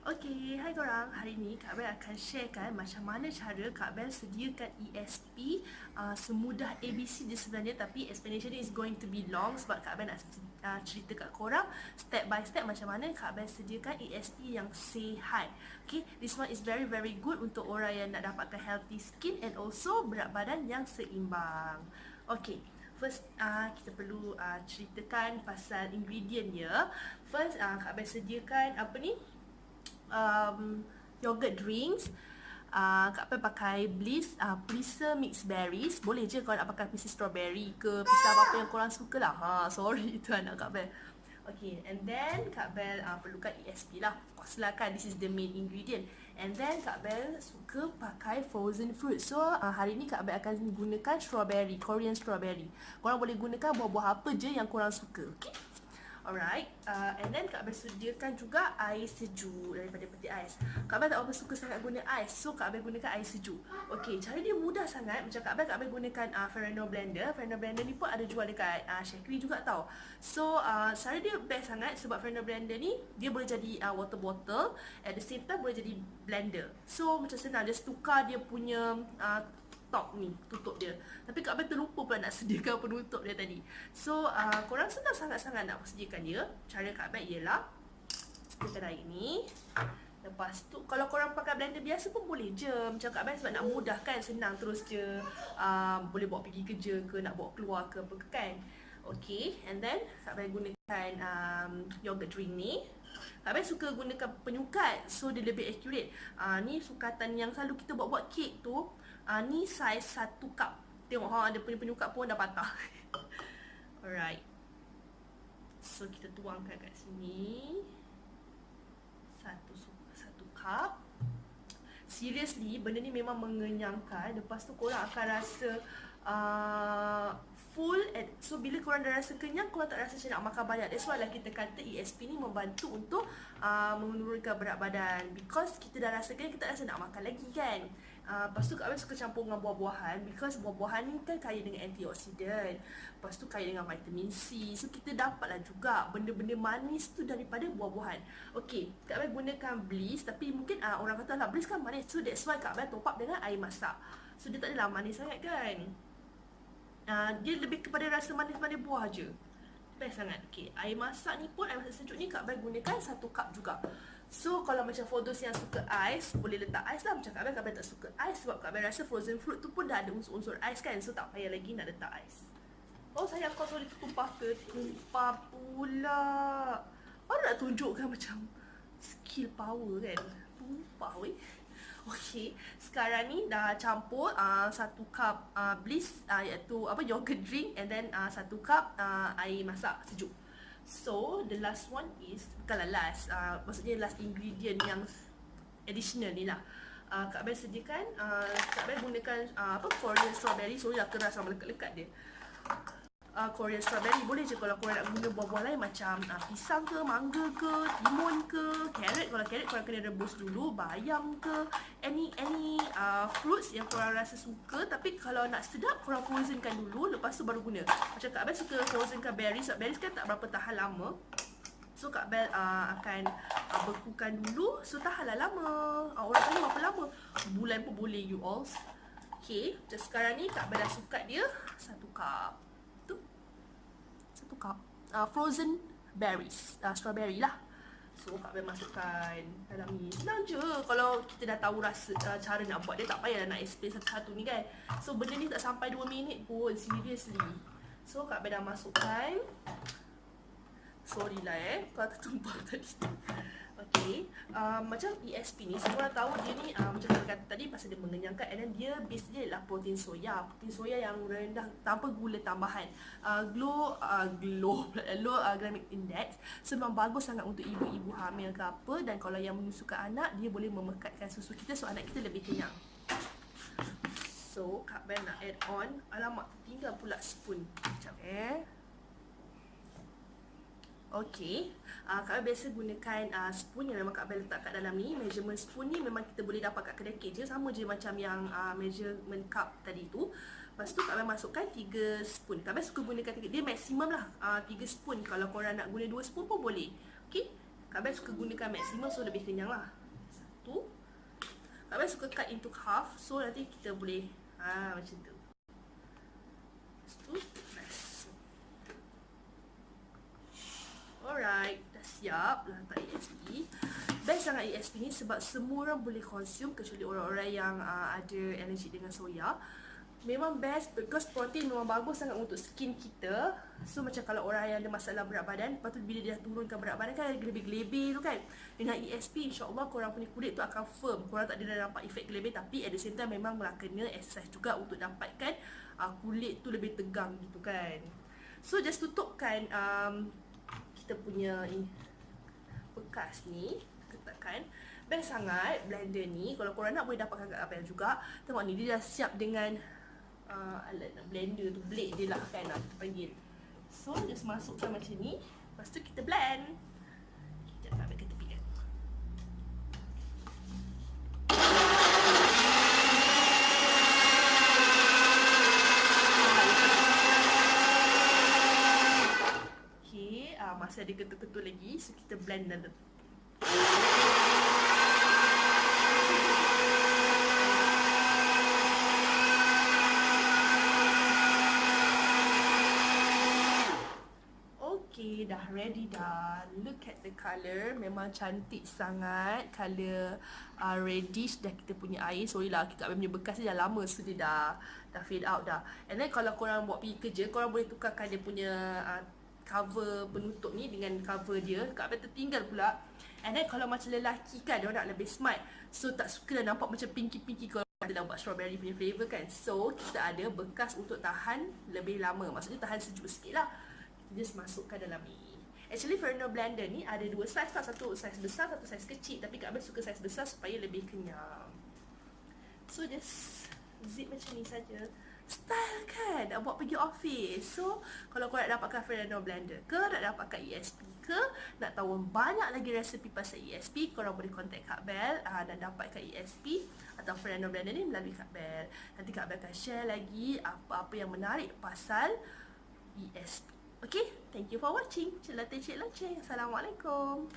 Okay, hai korang. Hari ni Kak Bell akan sharekan macam mana cara Kak Bell sediakan ESP semudah ABC dia sebenarnya, tapi explanation is going to be long sebab Kak Bell nak cerita kat korang step by step macam mana Kak Bell sediakan ESP yang sihat. Okay, this one is very good untuk orang yang nak dapatkan healthy skin and also berat badan yang seimbang. Okay, first kita perlu ceritakan pasal ingredient dia. First Kak Bell sediakan apa ni? Yogurt drinks. Kak Bell pakai Bliss Pleaser mix berries. Boleh je kalau nak pakai Pleaser strawberry ke Pleaser apa-apa yang korang suka lah. Sorry itu anak Kak Bell. Okay, and then Kak Bell perlukan ESP lah. Of course lah kan, this is the main ingredient. And then Kak Bell suka pakai frozen fruit. So hari ni Kak Bell akan gunakan strawberry, Korean strawberry. Korang boleh gunakan buah-buah apa je yang korang suka. Okay, alright, and then Kak Bell sediakan juga air sejuk daripada peti ais. Kak Bell tak apa suka sangat guna ais, so Kak Bell gunakan air sejuk. Okay, cara dia mudah sangat. Macam Kak Bell gunakan Ferrero blender. Ferrero blender ni pun ada jual dekat Shakri juga tau. So cara dia best sangat sebab Ferrero blender ni dia boleh jadi water bottle, at the same time boleh jadi blender. So macam senang, just tukar dia punya top ni, tutup dia. Tapi Kak Bell terlupa pula nak sediakan penutup dia tadi. So korang senang sangat-sangat nak sediakan dia. Cara Kak Bell ialah sediakan air ni. Lepas tu kalau korang pakai blender biasa pun boleh je. Macam Kak Bell sebab nak mudah kan, senang terus je boleh bawa pergi kerja ke, nak bawa keluar ke apa ke kan. Okay, and then Kak Bell gunakan yogurt drink ni. Kak Bell suka gunakan penyukat, so dia lebih accurate. Ni sukatan yang selalu kita buat-buat kek tu. Ni saiz 1 cup. Tengok ada punya penyukat pun dah patah. Alright, so kita tuangkan kat sini. Satu cup. Seriously, benda ni memang mengenyangkan. Lepas tu korang akan rasa full. So bila korang dah rasa kenyang, korang tak rasa macam nak makan banyak. That's why lah kita kata ESP ni membantu untuk menurunkan berat badan. Because kita dah rasa kenyang, kita rasa nak makan lagi kan. Lepas tu Kak Bell suka campur dengan buah-buahan. Because buah-buahan ni kan kaya dengan antioksidan. Lepas tu kaya dengan vitamin C. So kita dapatlah juga benda-benda manis tu daripada buah-buahan. Okay, Kak Bell gunakan Bliss. Tapi mungkin orang kata lah Bliss kan manis. So that's why Kak Bell top up dengan air masak. So dia tak adalah manis sangat kan. Dia lebih kepada rasa manis-manis buah je. Best sangat. Okay, air masak ni pun, air masak sejuk ni Kak Bell gunakan 1 cup juga. So kalau macam for those yang suka ais, boleh letak ais lah. Macam Kak Bell tak suka ais sebab Kak Bell rasa frozen fruit tu pun dah ada unsur-unsur ais kan. So tak payah lagi nak letak ais. Oh sayang, kau sorry tumpah ke? Tumpah pula. Baru nak tunjukkan macam skill power kan. Tumpah weh. Okay, sekarang ni dah campur 1 cup Bliss iaitu yogurt drink, and then 1 cup air masak sejuk. So the last one is, bukanlah last, maksudnya last ingredient yang additional ni lah. Kak Bell sediakan, Kak Bell gunakan Korean strawberry. Sorry lah, keras sama lekat-lekat dia. Korean strawberry boleh je kalau korang nak guna buah-buah lain macam pisang ke, mangga ke, timun ke, carrot. Kalau carrot korang kena rebus dulu, bayam ke, any fruits yang korang rasa suka. Tapi kalau nak sedap, korang frozenkan dulu, lepas tu baru guna. Macam Kak Bell suka frozenkan berries sebab berries kan tak berapa tahan lama. So Kak Bell akan bekukan dulu, so tahanlah lama. Orang tanya berapa lama? Bulan pun boleh you all. Okay, macam sekarang ni Kak Bell dah sukat dia 1 cup. 1 cup frozen berries, strawberry lah. So Kak Bell masukkan dalam ni. Senang je kalau kita dah tahu rasa cara nak buat dia. Tak payah nak explain satu-satu ni kan. So benda ni tak sampai 2 minit pun, seriously. So Kak Bell dah masukkan. Sorry lah kalau tertumpah tadi. Okay, macam ESP ni semua orang tahu dia ni macam kita kata tadi pasal dia mengenyangkan, and then dia base dia ialah protein soya. Protein soya yang rendah tanpa gula tambahan. Low glycemic index. So memang bagus sangat untuk ibu-ibu hamil ke apa, dan kalau yang menyusukan anak, dia boleh memekatkan susu kita so anak kita lebih kenyang. So Kak Bell nak add on, alamak tinggal pula spoon. Sekejap Okay, Kak Bell biasa gunakan spoon yang memang Kak Bell letak kat dalam ni. Measurement spoon ni memang kita boleh dapat kat kedai kek je, sama je macam yang measurement cup tadi tu. Lepas tu Kak Bell masukkan 3 spoon. Kak Bell suka gunakan 3, dia maksimum lah 3 spoon. Kalau korang nak guna 2 spoon pun boleh. Okay, Kak Bell suka gunakan maksimum, so lebih kenyang lah. Satu. Kak Bell suka cut into half, so nanti kita boleh macam tu. Satu. Nice. Alright, dah siap lah letak ESP. Best sangat ESP ni sebab semua orang boleh consume kecuali orang-orang yang ada allergic dengan soya. Memang best because protein memang bagus sangat untuk skin kita. So macam kalau orang yang ada masalah berat badan, lepas tu bila dia dah turunkan berat badan kan, gelebih-gelebih tu kan, dengan ESP insyaAllah korang punya kulit tu akan firm. Korang tak ada nampak efek gelebih, tapi at the same time memang kena exercise juga untuk dapatkan kulit tu lebih tegang gitu kan. So just tutupkan kita punya bekas ni, ketatkan. Best sangat blender ni. Kalau korang nak boleh dapatkan kat Abel juga. Tengok ni, dia dah siap dengan alat blender tu, blade dia lah kan, kita panggil. So just masukkan macam ni, lepas tu kita blend. Kita nak ambil ke tepi kan. Okay, masih ada ketul-ketul lagi, so kita blend dalam. Okay, dah ready dah. Look at the colour, memang cantik sangat. Colour reddish dah kita punya air. Sorry lah, Kak Bell punya bekas ni dah lama, so dia dah fade out dah. And then kalau korang buat pergi kerja, korang boleh tukarkan dia punya cover penutup ni dengan cover dia. Kak Bell tertinggal pula. And then kalau macam lelaki kan, dia nak lebih smart, so tak suka dah nampak macam pinky-pinky kalau kita dah buat strawberry punya flavour kan. So kita ada bekas untuk tahan lebih lama, maksudnya tahan sejuk sikit lah. Just masukkan dalam ni. Actually Ferrino blender ni ada dua saiz lah. Satu saiz besar, satu saiz kecil. Tapi Kak Bell suka saiz besar supaya lebih kenyang. So just zip macam ni saja. Style kan, nak buat pergi office. So kalau korang nak dapatkan Ferrino blender ke, nak dapatkan ESP ke, nak tahu banyak lagi resepi pasal ESP, korang boleh contact Kak Bell dan dapatkan ESP atau Ferrino blender ni melalui Kak Bell. Nanti Kak Bell akan share lagi apa-apa yang menarik pasal ESP. Okay, thank you for watching. Cik Latih, Cik Loceng. Assalamualaikum.